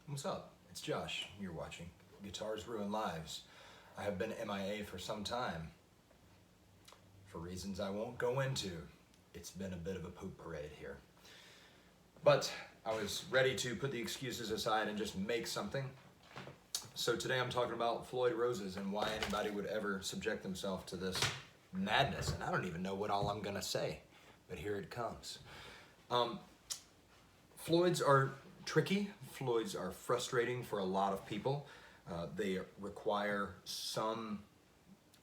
What's up? It's Josh. You're watching Guitars Ruin Lives. I have been MIA for some time. For reasons I won't go into. It's been a bit of a poop parade here. But I was ready to put the excuses aside and just make something. So today I'm talking about Floyd roses and why anybody would ever subject themselves to this madness. And I don't even know what all I'm gonna say, but here it comes. Floyds are tricky. Floyds are frustrating for a lot of people. They require some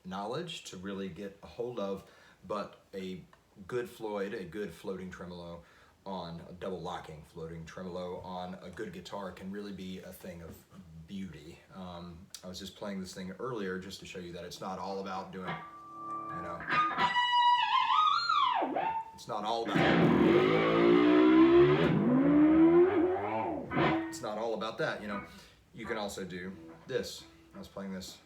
knowledge to really get a hold of, but a good Floyd, a good floating tremolo on a double locking floating tremolo on a good guitar can really be a thing of beauty. I was just playing this thing earlier just to show you that it's not all about doing, you know, it's not all about that, you know. You can also do this. I was playing this.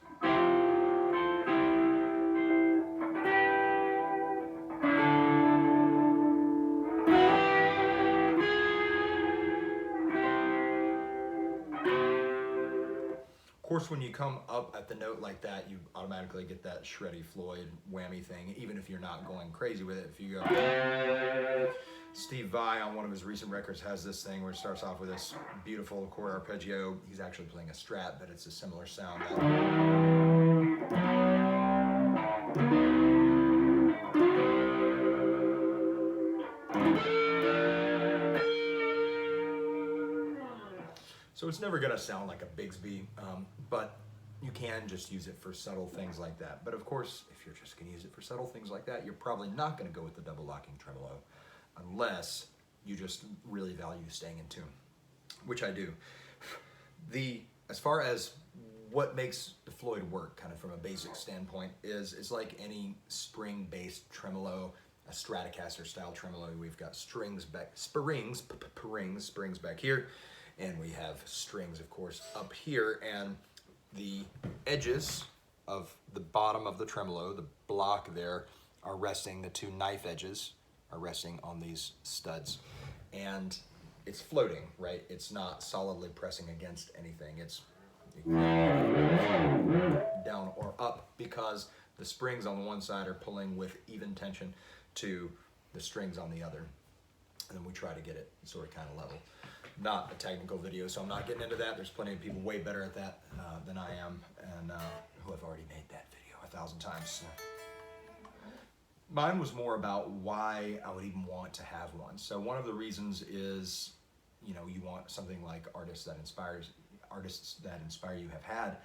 Of course, when you come up at the note like that, you automatically get that shreddy Floyd whammy thing, even if you're not going crazy with it. If you go, Steve Vai on one of his recent records has this thing where it starts off with this beautiful chord arpeggio. He's actually playing a Strat, but it's a similar sound. So it's never gonna sound like a Bigsby, but you can just use it for subtle things like that. But of course, if you're just gonna use it for subtle things like that, you're probably not gonna go with the double locking tremolo unless you just really value staying in tune, which I do. As far as what makes the Floyd work, kind of from a basic standpoint, is it's like any spring-based tremolo, a Stratocaster style tremolo. We've got springs back here, and we have strings, of course, up here, and the edges of the bottom of the tremolo, the block there, are resting, the two knife edges are resting on these studs. And it's floating, right? It's not solidly pressing against anything. It's down or up because the springs on the one side are pulling with even tension to the strings on the other. And then we try to get it sort of kind of level. Not a technical video, so I'm not getting into that. There's plenty of people way better at that than I am, and who have already made that video 1,000 times. Mine was more about why I would even want to have one. So one of the reasons is, you know, you want something like artists that inspire you have had,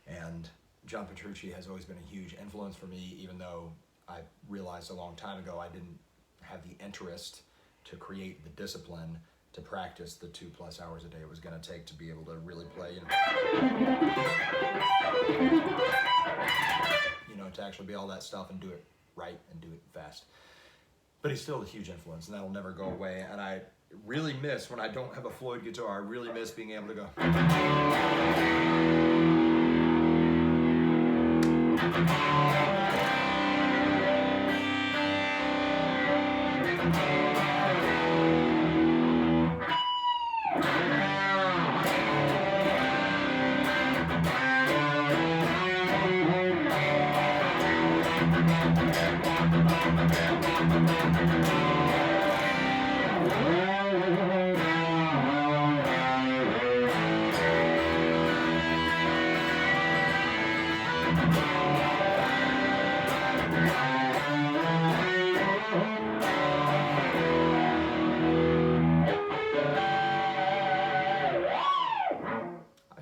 and John Petrucci has always been a huge influence for me, even though I realized a long time ago I didn't have the interest to create the discipline to practice the 2+ hours a day it was going to take to be able to really play, you know, to actually be all that stuff and do it right and do it fast. But he's still a huge influence, and that'll never go away. And I really miss, when I don't have a Floyd guitar, I really miss being able to go.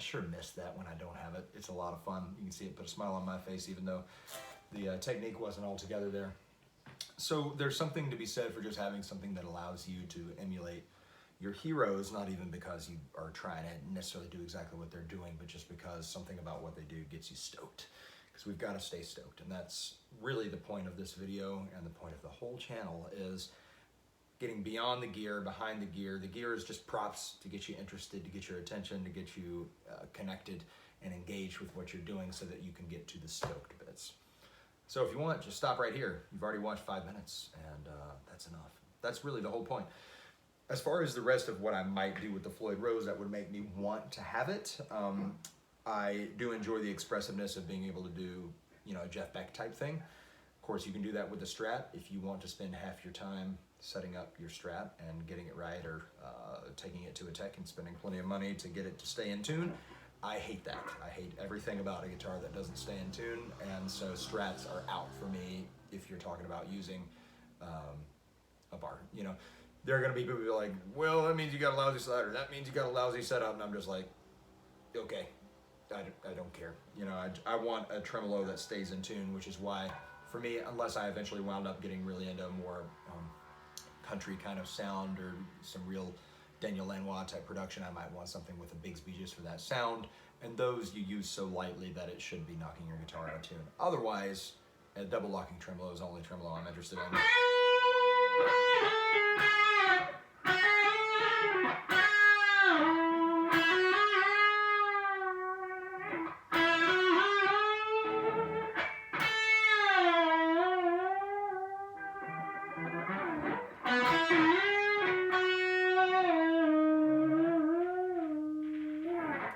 Sure miss that when I don't have it. It's a lot of fun. You can see it put a smile on my face, even though the technique wasn't all together there. So there's something to be said for just having something that allows you to emulate your heroes, not even because you are trying to necessarily do exactly what they're doing, but just because something about what they do gets you stoked. Because we've got to stay stoked, and that's really the point of this video and the point of the whole channel is getting beyond the gear, behind the gear. The gear is just props to get you interested, to get your attention, to get you connected and engaged with what you're doing so that you can get to the stoked bits. So if you want, just stop right here. You've already watched 5 minutes, and that's enough. That's really the whole point. As far as the rest of what I might do with the Floyd Rose that would make me want to have it, I do enjoy the expressiveness of being able to do, you know, a Jeff Beck type thing. Of course, you can do that with the Strat if you want to spend half your time setting up your Strat and getting it right, or taking it to a tech and spending plenty of money to get it to stay in tune. I hate that. I hate everything about a guitar that doesn't stay in tune, and so Strats are out for me if you're talking about using a bar. You know, there are going to be people who are like, well, that means you got a lousy slider, that means you got a lousy setup, and I'm just like, okay, I don't care. You know, I want a tremolo that stays in tune, which is why, for me, unless I eventually wound up getting really into a more country kind of sound or some real Daniel Lanois type production, I might want something with a Bigsby just for that sound, and those you use so lightly that it should be knocking your guitar out of tune. Otherwise, a double locking tremolo is the only tremolo I'm interested in.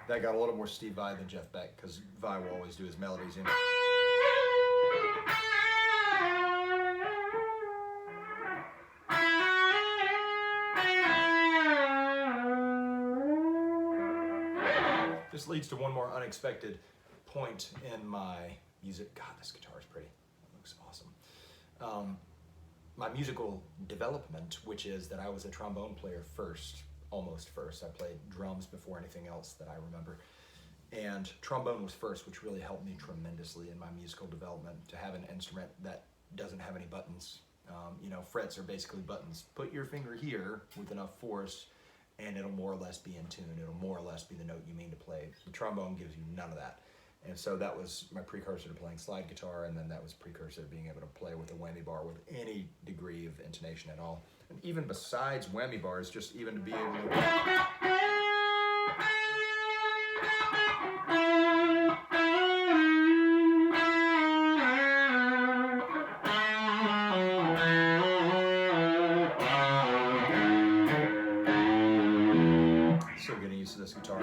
That got a little more Steve Vai than Jeff Beck, because Vai will always do his melodies in. This leads to one more unexpected point in my music. God, this guitar is pretty. It looks awesome. My musical development, which is that I was a trombone player first, almost first. I played drums before anything else that I remember. And trombone was first, which really helped me tremendously in my musical development, to have an instrument that doesn't have any buttons. You know, frets are basically buttons. Put your finger here with enough force, and it'll more or less be in tune. It'll more or less be the note you mean to play. The trombone gives you none of that. And so that was my precursor to playing slide guitar, and then that was precursor to being able to play with a whammy bar with any degree of intonation at all. And even besides whammy bars, just even to be able to... Still getting used to this guitar.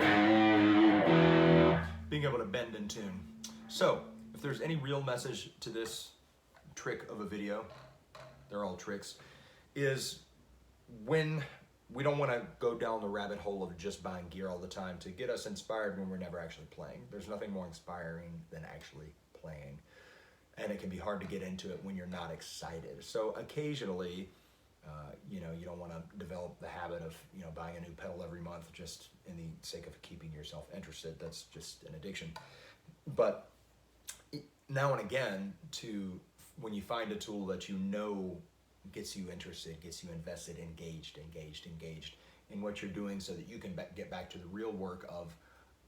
Being able to bend in tune. So, if there's any real message to this trick of a video, they're all tricks, is when we don't want to go down the rabbit hole of just buying gear all the time to get us inspired when we're never actually playing. There's nothing more inspiring than actually playing. And it can be hard to get into it when you're not excited. So occasionally, you know, you don't want to develop the habit of, you know, buying a new pedal every month just in the sake of keeping yourself interested. That's just an addiction. But now and again, when you find a tool that you know gets you interested, gets you invested, engaged in what you're doing, so that you can get back to the real work of,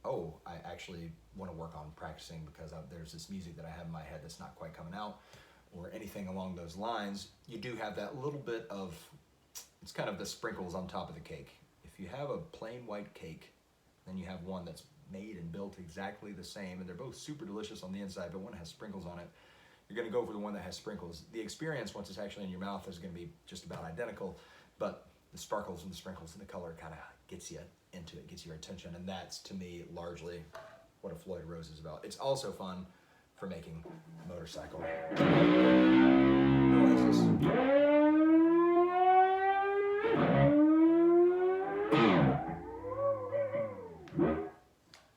oh, I actually want to work on practicing because there's this music that I have in my head that's not quite coming out, or anything along those lines. You do have that little bit of, it's kind of the sprinkles on top of the cake. If you have a plain white cake, then you have one that's made and built exactly the same, and they're both super delicious on the inside, but one has sprinkles on it. You're going to go for the one that has sprinkles. The experience, once it's actually in your mouth, is going to be just about identical, but the sparkles and the sprinkles and the color kind of gets you into it, gets your attention, and that's, to me, largely what a Floyd Rose is about. It's also fun for making motorcycle noises.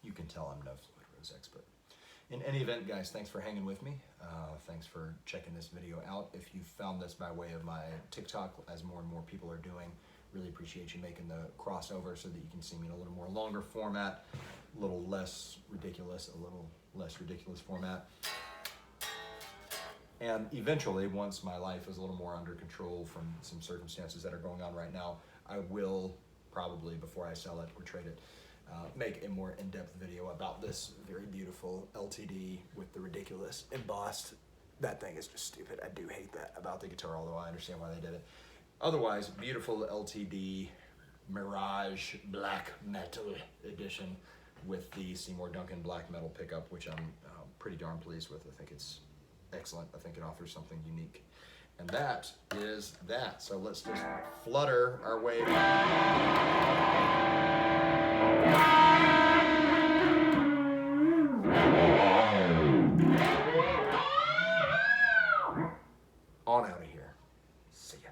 You can tell I'm no Floyd Rose expert. In any event, guys, thanks for hanging with me. Thanks for checking this video out. If you found this by way of my TikTok, as more and more people are doing, really appreciate you making the crossover so that you can see me in a little more longer format, a little less ridiculous format. And eventually, once my life is a little more under control from some circumstances that are going on right now, I will probably, before I sell it or trade it, make a more in-depth video about this very beautiful LTD with the ridiculous embossed. That thing is just stupid. I do hate that about the guitar, although I understand why they did it. Otherwise, beautiful LTD Mirage Black Metal Edition with the Seymour Duncan Black Metal pickup, which I'm pretty darn pleased with. I think it's excellent. I think it offers something unique. And that is that. So let's just flutter our way back.